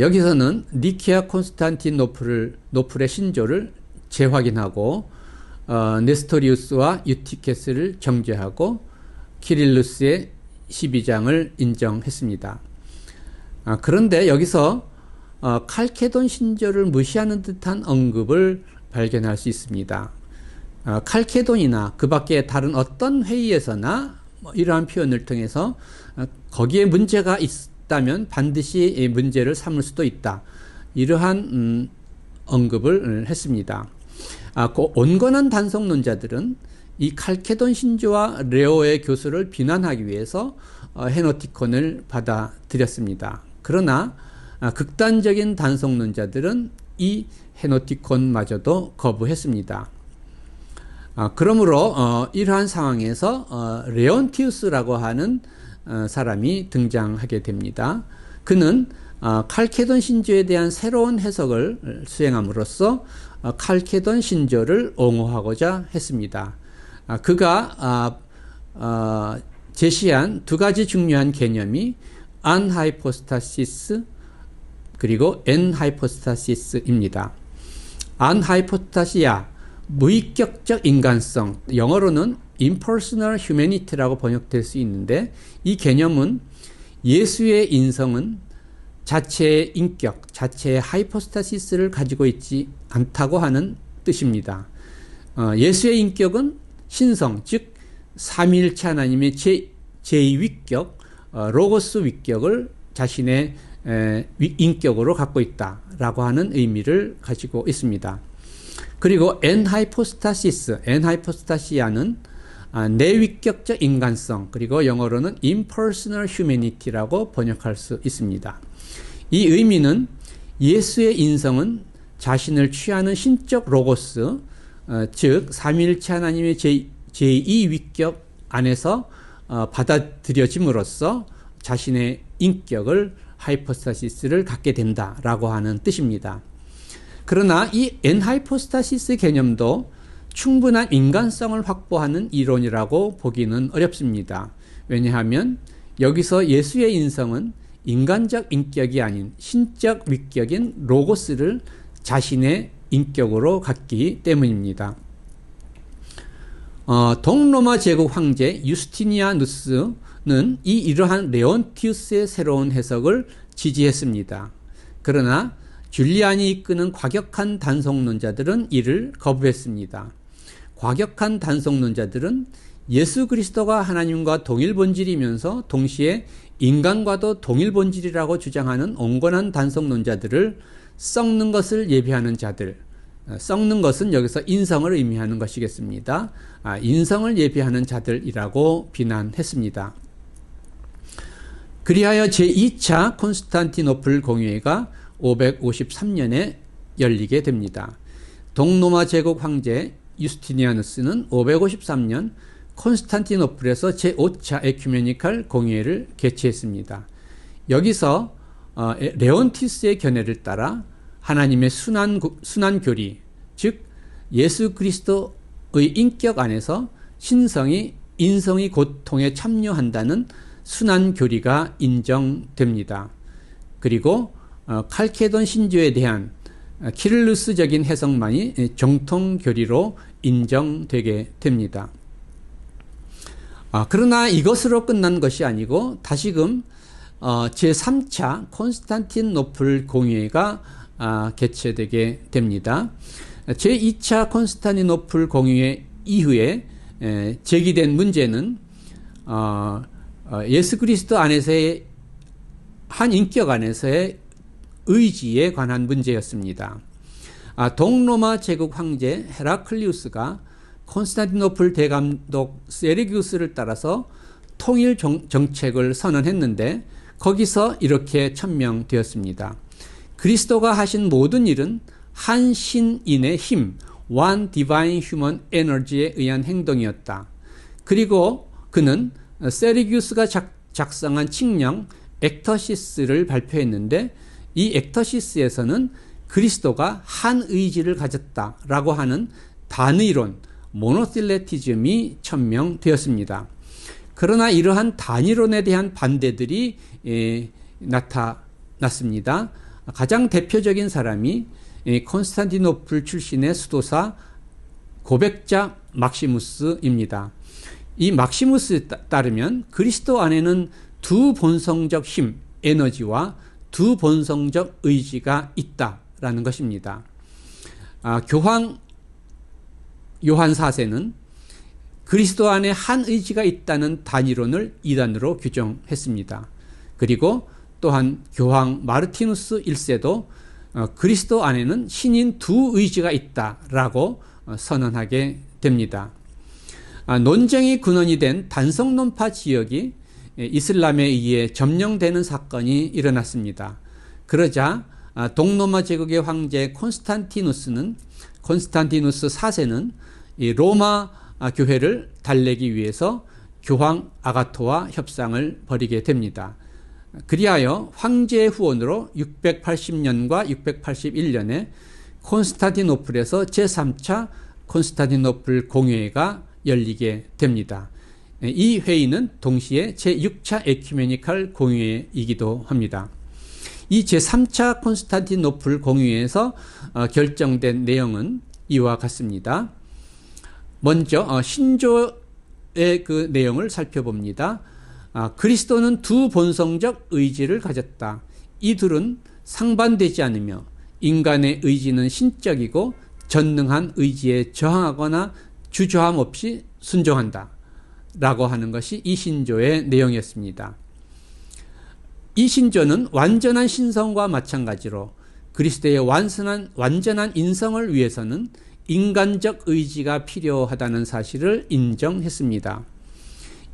여기서는 니케아 콘스탄티노플의 신조를 재확인하고 네스토리우스와 유티케스를 정죄하고 키릴루스의 12장을 인정했습니다. 그런데 여기서 칼케돈 신조를 무시하는 듯한 언급을 발견할 수 있습니다. 칼케돈이나 그 밖의 다른 어떤 회의에서나 뭐 이러한 표현을 통해서 거기에 문제가 있다면 반드시 문제를 삼을 수도 있다. 이러한 언급을 했습니다. 그 온건한 단성론자들은 이 칼케돈 신조와 레오의 교수를 비난하기 위해서 헤노티콘을 받아들였습니다. 그러나 극단적인 단성론자들은 이 헤노티콘마저도 거부했습니다. 그러므로 이러한 상황에서 레온티우스라고 하는 사람이 등장하게 됩니다. 그는 칼케돈 신조에 대한 새로운 해석을 수행함으로써 칼케돈 신조를 옹호하고자 했습니다. 그가 제시한 두 가지 중요한 개념이 안하이포스타시스 그리고 엔하이포스타시스입니다. 안하이포스타시아, 무인격적 인간성, 영어로는 impersonal humanity라고 번역될 수 있는데, 이 개념은 예수의 인성은 자체의 인격, 자체의 하이포스타시스를 가지고 있지 않다고 하는 뜻입니다. 예수의 인격은 신성, 즉 삼위일체 하나님의 제2위격, 로고스 위격을 자신의 인격으로 갖고 있다라고 하는 의미를 가지고 있습니다. 그리고 엔하이포스타시스, 엔하이포스타시아는 내위격적 인간성, 그리고 영어로는 impersonal humanity라고 번역할 수 있습니다. 이 의미는 예수의 인성은 자신을 취하는 신적 로고스, 즉 삼위일체 하나님의 제2위격 안에서 받아들여짐으로써 자신의 인격을 하이포스타시스를 갖게 된다라고 하는 뜻입니다. 그러나 이 엔하이포스타시스 개념도 충분한 인간성을 확보하는 이론이라고 보기는 어렵습니다. 왜냐하면 여기서 예수의 인성은 인간적 인격이 아닌 신적 위격인 로고스를 자신의 인격으로 갖기 때문입니다. 동로마 제국 황제 유스티니아누스는 이러한 레온티우스의 새로운 해석을 지지했습니다. 그러나 줄리안이 이끄는 과격한 단성론자들은 이를 거부했습니다. 과격한 단성론자들은 예수 그리스도가 하나님과 동일 본질이면서 동시에 인간과도 동일 본질이라고 주장하는 온건한 단성론자들을 썩는 것을 예비하는 자들, 썩는 것은 여기서 인성을 의미하는 것이겠습니다. 인성을 예비하는 자들이라고 비난했습니다. 그리하여 제2차 콘스탄티노플 공의회가 553년에 열리게 됩니다. 동로마 제국 황제 유스티니아누스는 553년 콘스탄티노플에서 제5차 에큐메니칼 공의회를 개최했습니다. 여기서 레온티스의 견해를 따라 하나님의 순환 교리, 즉 예수 그리스도의 인격 안에서 신성이 인성의 고통에 참여한다는 순환 교리가 인정됩니다. 그리고 칼케돈 신조에 대한 키릴루스적인 해석만이 정통 교리로 인정되게 됩니다. 그러나 이것으로 끝난 것이 아니고 다시금 제3차 콘스탄티노플 공의회가 개최되게 됩니다. 제2차 콘스탄티노플 공의회 이후에 제기된 문제는 예수 그리스도 안에서의 한 인격 안에서의 의지에 관한 문제였습니다. 동로마 제국 황제 헤라클리우스가 콘스탄티노플 대감독 세르기우스를 따라서 통일 정책을 선언했는데 거기서 이렇게 천명되었습니다. 그리스도가 하신 모든 일은 한 신인의 힘, One Divine Human Energy에 의한 행동이었다. 그리고 그는 세르기우스가 작성한 칙령 액터시스를 발표했는데 이 액터시스에서는 그리스도가 한 의지를 가졌다라고 하는 단의론, 모노실레티즘이 천명되었습니다. 그러나 이러한 단의론에 대한 반대들이 나타났습니다. 가장 대표적인 사람이 콘스탄티노플 출신의 수도사 고백자 막시무스입니다. 이 막시무스에 따르면 그리스도 안에는 두 본성적 힘, 에너지와 두 본성적 의지가 있다라는 것입니다. 교황 요한 4세는 그리스도 안에 한 의지가 있다는 단위론을 이단으로 규정했습니다. 그리고 또한 교황 마르티누스 1세도 그리스도 안에는 신인 두 의지가 있다라고 선언하게 됩니다. 논쟁의 근원이 된 단성론파 지역이 이슬람에 의해 점령되는 사건이 일어났습니다. 그러자 동로마 제국의 황제 콘스탄티누스 4세는 이 로마 교회를 달래기 위해서 교황 아가토와 협상을 벌이게 됩니다. 그리하여 황제의 후원으로 680년과 681년에 콘스탄티노플에서 제3차 콘스탄티노플 공회가 열리게 됩니다. 이 회의는 동시에 제6차 에큐메니칼 공회이기도 합니다. 이 제3차 콘스탄티노플 공회에서 결정된 내용은 이와 같습니다. 먼저 신조의 그 내용을 살펴봅니다. 그리스도는 두 본성적 의지를 가졌다. 이 둘은 상반되지 않으며 인간의 의지는 신적이고 전능한 의지에 저항하거나 주저함 없이 순종한다 라고 하는 것이 이 신조의 내용이었습니다. 이 신조는 완전한 신성과 마찬가지로 그리스도의 완전한 인성을 위해서는 인간적 의지가 필요하다는 사실을 인정했습니다.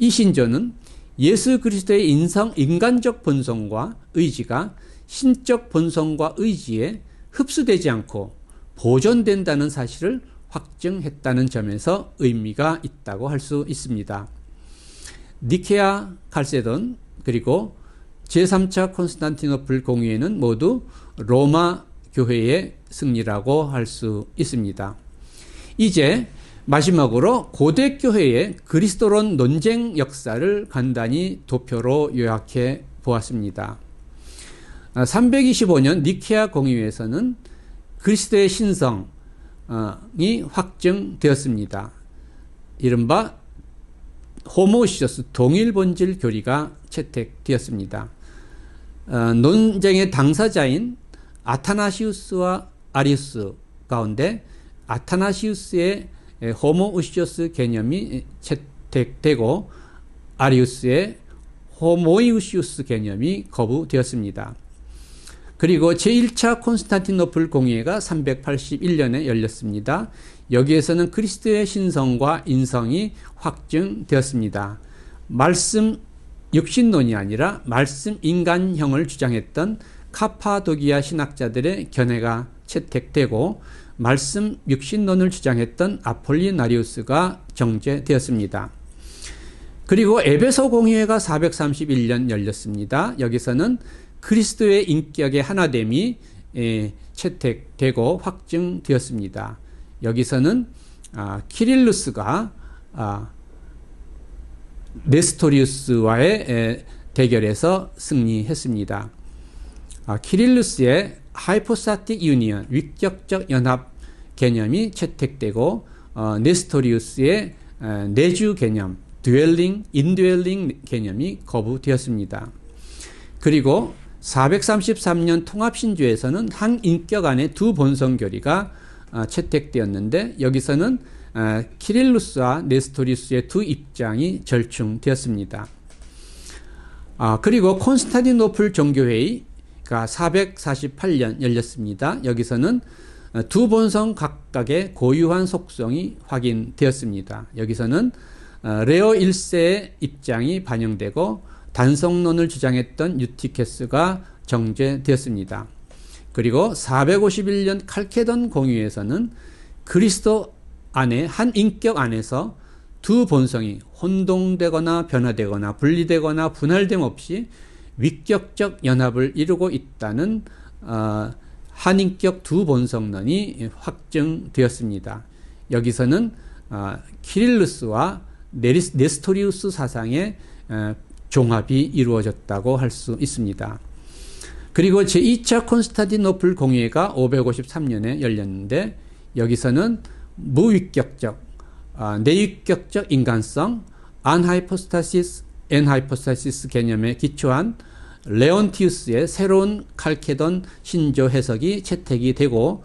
이 신조는 예수 그리스도의 인간적 본성과 의지가 신적 본성과 의지에 흡수되지 않고 보존된다는 사실을 확증했다는 점에서 의미가 있다고 할 수 있습니다. 니케아 칼세돈 그리고 제3차 콘스탄티노플 공회는 모두 로마 교회의 승리라고 할 수 있습니다. 이제 마지막으로 고대 교회의 그리스도론 논쟁 역사를 간단히 도표로 요약해 보았습니다. 325년 니케아 공의회에서는 그리스도의 신성이 확정되었습니다. 이른바 호모우시오스 동일본질 교리가 채택되었습니다. 논쟁의 당사자인 아타나시우스와 아리우스 가운데 아타나시우스의 호모우시오스 개념이 채택되고 아리우스의 호모이우시우스 개념이 거부되었습니다. 그리고 제1차 콘스탄티노플 공의회가 381년에 열렸습니다. 여기에서는 그리스도의 신성과 인성이 확증되었습니다. 말씀 육신론이 아니라 말씀 인간형을 주장했던 카파도기아 신학자들의 견해가 채택되고 말씀 육신론을 주장했던 아폴리나리우스가 정죄되었습니다. 그리고 에베소 공의회가 431년 열렸습니다. 여기서는 그리스도의 인격의 하나됨이 채택되고 확증되었습니다. 여기서는 키릴루스가 네스토리우스와의 대결에서 승리했습니다. 키릴루스의 하이포스타틱 유니언, 위격적 연합 개념이 채택되고 네스토리우스의 내주 개념, 인드웰링 개념이 거부되었습니다. 그리고 433년 통합신조에서는 한 인격 안에 두 본성 교리가 채택되었는데 여기서는 키릴루스와 네스토리우스의 두 입장이 절충되었습니다. 그리고 콘스탄티노플 종교회의가 448년 열렸습니다. 여기서는 두 본성 각각의 고유한 속성이 확인되었습니다. 여기서는 레오 1세의 입장이 반영되고 단성론을 주장했던 유티케스가 정죄되었습니다. 그리고 451년 칼케돈 공의회에서는 그리스도 안에 한 인격 안에서 두 본성이 혼동되거나 변화되거나 분리되거나 분할됨 없이 위격적 연합을 이루고 있다는 한인격 두 본성론이 확정되었습니다. 여기서는 키릴루스와 네스토리우스 사상의 종합이 이루어졌다고 할 수 있습니다. 그리고 제2차 콘스탄티노플 공의회가 553년에 열렸는데 여기서는 무위격적, 내위격적 인간성, 엔하이포스타시스 개념에 기초한 레온티우스의 새로운 칼케돈 신조 해석이 채택이 되고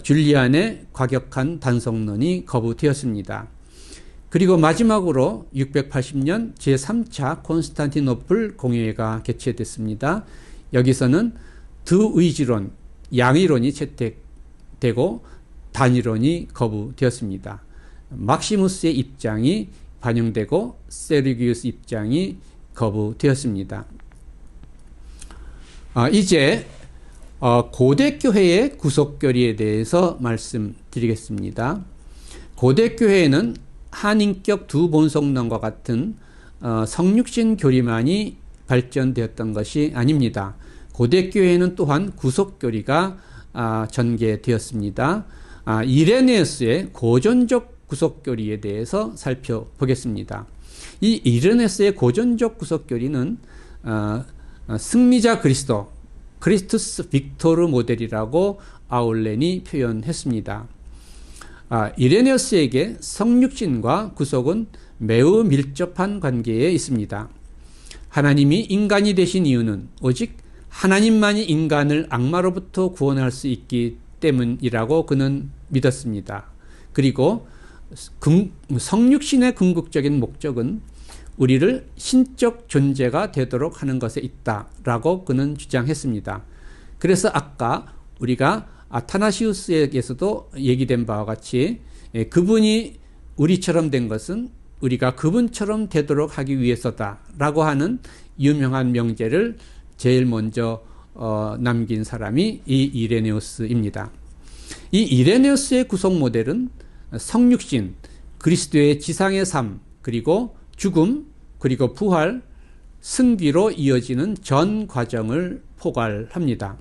줄리안의 과격한 단성론이 거부되었습니다. 그리고 마지막으로 680년 제3차 콘스탄티노플 공의회가 개최됐습니다. 여기서는 드의지론, 양이론이 채택되고 단이론이 거부되었습니다. 막시무스의 입장이 반영되고 세르기우스 입장이 거부되었습니다. 이제 고대 교회의 구속교리에 대해서 말씀드리겠습니다. 고대 교회에는 한인격 두 본성론과 같은 성육신 교리만이 발전되었던 것이 아닙니다. 고대 교회에는 또한 구속교리가 전개되었습니다. 이레네우스의 고전적 구속교리에 대해서 살펴보겠습니다. 이 이레네우스의 고전적 구속교리는 승리자 그리스도, 크리스투스 빅토르 모델이라고 아울렌이 표현했습니다. 이레네우스에게 성육신과 구속은 매우 밀접한 관계에 있습니다. 하나님이 인간이 되신 이유는 오직 하나님만이 인간을 악마로부터 구원할 수 있기 때문이라고 그는 믿었습니다. 그리고 성육신의 궁극적인 목적은 우리를 신적 존재가 되도록 하는 것에 있다라고 그는 주장했습니다. 그래서 아까 우리가 아타나시우스에게서도 얘기된 바와 같이 그분이 우리처럼 된 것은 우리가 그분처럼 되도록 하기 위해서다라고 하는 유명한 명제를 제일 먼저 남긴 사람이 이 이레네우스입니다. 이 이레네우스의 구속 모델은 성육신, 그리스도의 지상의 삶, 그리고 죽음, 그리고 부활, 승귀로 이어지는 전 과정을 포괄합니다.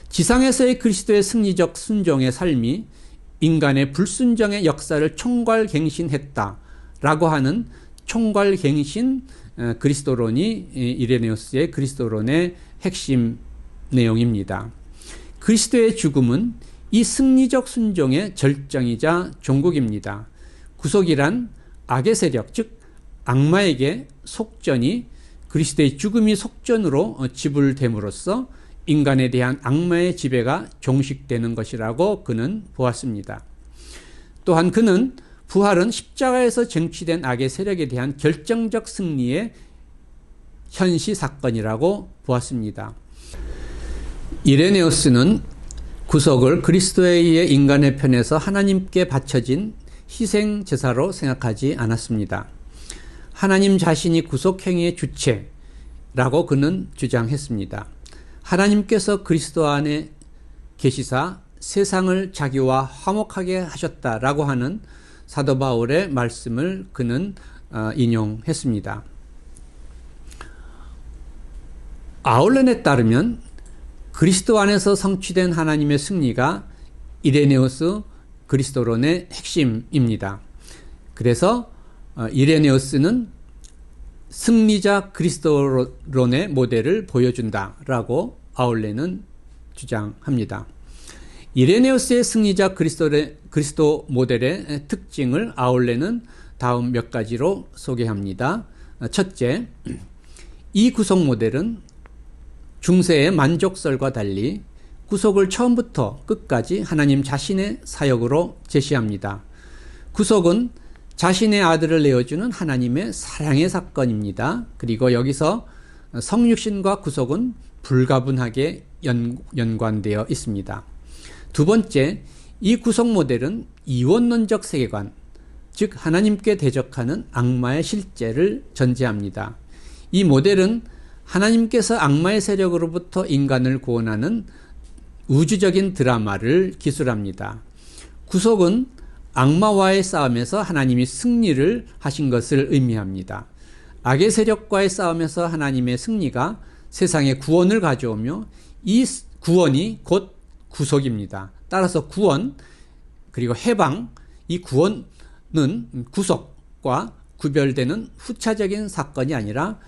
지상에서의 그리스도의 승리적 순종의 삶이 인간의 불순종의 역사를 총괄갱신했다라고 하는 총괄갱신 그리스도론이 이레네우스의 그리스도론의 핵심 내용입니다. 그리스도의 죽음은 이 승리적 순종의 절정이자 종국입니다. 구속이란 악의 세력, 즉 악마에게 속전이 그리스도의 죽음이 속전으로 지불됨으로써 인간에 대한 악마의 지배가 종식되는 것이라고 그는 보았습니다. 또한 그는 부활은 십자가에서 쟁취된 악의 세력에 대한 결정적 승리의 현시 사건이라고 보았습니다. 이레네우스는 구속을 그리스도에 의해 인간의 편에서 하나님께 바쳐진 희생 제사로 생각하지 않았습니다. 하나님 자신이 구속 행위의 주체라고 그는 주장했습니다. 하나님께서 그리스도 안에 계시사 세상을 자기와 화목하게 하셨다라고 하는 사도 바울의 말씀을 그는 인용했습니다. 아울렌에 따르면 그리스도 안에서 성취된 하나님의 승리가 이레네우스 그리스도론의 핵심입니다. 그래서 이레네우스는 승리자 그리스도론의 모델을 보여준다라고 아울렌은 주장합니다. 이레네우스의 승리자 그리스도 모델의 특징을 아울렌은 다음 몇 가지로 소개합니다. 첫째, 이 구속 모델은 중세의 만족설과 달리 구속을 처음부터 끝까지 하나님 자신의 사역으로 제시합니다. 구속은 자신의 아들을 내어주는 하나님의 사랑의 사건입니다. 그리고 여기서 성육신과 구속은 불가분하게 연관되어 있습니다. 두 번째, 이 구속 모델은 이원론적 세계관, 즉 하나님께 대적하는 악마의 실제를 전제합니다. 이 모델은 하나님께서 악마의 세력으로부터 인간을 구원하는 우주적인 드라마를 기술합니다. 구속은 악마와의 싸움에서 하나님이 승리를 하신 것을 의미합니다. 악의 세력과의 싸움에서 하나님의 승리가 세상에 구원을 가져오며 이 구원이 곧 구속입니다. 따라서 구원 그리고 해방, 이 구원은 구속과 구별되는 후차적인 사건이 아니라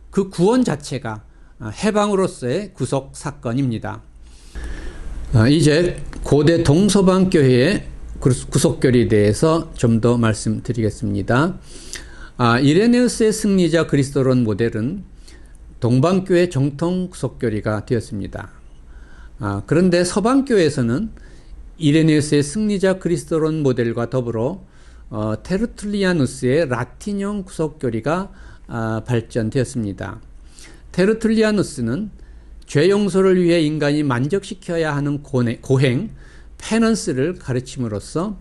그 구원 자체가 해방으로서의 구속 사건입니다. 이제 고대 동서방 교회의 구속교리에 대해서 좀 더 말씀드리겠습니다. 이레네우스의 승리자 그리스도론 모델은 동방교회 정통 구속교리가 되었습니다. 그런데 서방교회에서는 이레네우스의 승리자 그리스도론 모델과 더불어 테르툴리아누스의 라틴형 구속교리가 발전되었습니다. 테르툴리아누스는 죄 용서를 위해 인간이 만족시켜야 하는 고행, 페넌스를 가르침으로써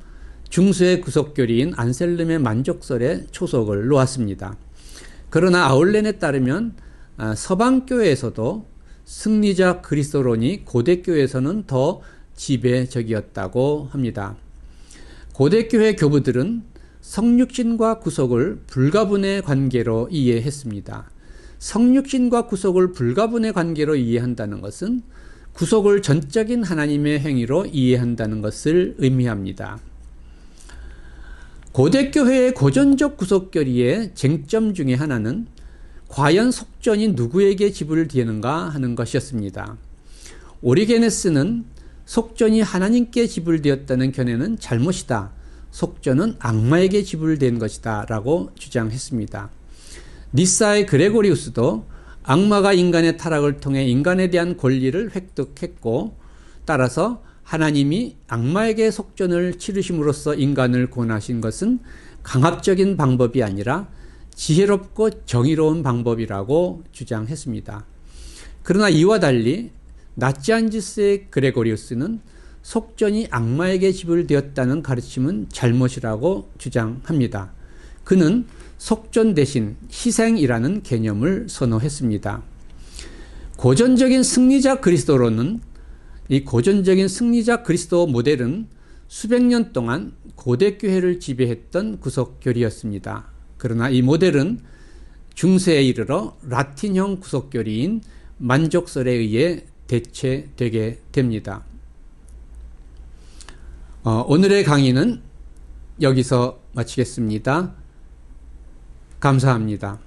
중세의 구속교리인 안셀름의 만족설에 초석을 놓았습니다. 그러나 아울렌에 따르면 서방교회에서도 승리자 그리스도론이 고대교회에서는 더 지배적이었다고 합니다. 고대교회 교부들은 성육신과 구속을 불가분의 관계로 이해했습니다. 성육신과 구속을 불가분의 관계로 이해한다는 것은 구속을 전적인 하나님의 행위로 이해한다는 것을 의미합니다. 고대교회의 고전적 구속교리의 쟁점 중에 하나는 과연 속전이 누구에게 지불되는가 하는 것이었습니다. 오리게네스는 속전이 하나님께 지불되었다는 견해는 잘못이다. 속전은 악마에게 지불된 것이다 라고 주장했습니다. 니사의 그레고리우스도 악마가 인간의 타락을 통해 인간에 대한 권리를 획득했고, 따라서 하나님이 악마에게 속전을 치르심으로써 인간을 구원하신 것은 강압적인 방법이 아니라 지혜롭고 정의로운 방법이라고 주장했습니다. 그러나 이와 달리 나치안지스의 그레고리우스는 속전이 악마에게 지불되었다는 가르침은 잘못이라고 주장합니다. 그는 속전 대신 희생이라는 개념을 선호했습니다. 고전적인 승리자 그리스도로는 이 고전적인 승리자 그리스도 모델은 수백 년 동안 고대교회를 지배했던 구속교리였습니다. 그러나 이 모델은 중세에 이르러 라틴형 구속교리인 만족설에 의해 대체되게 됩니다. 오늘의 강의는 여기서 마치겠습니다. 감사합니다.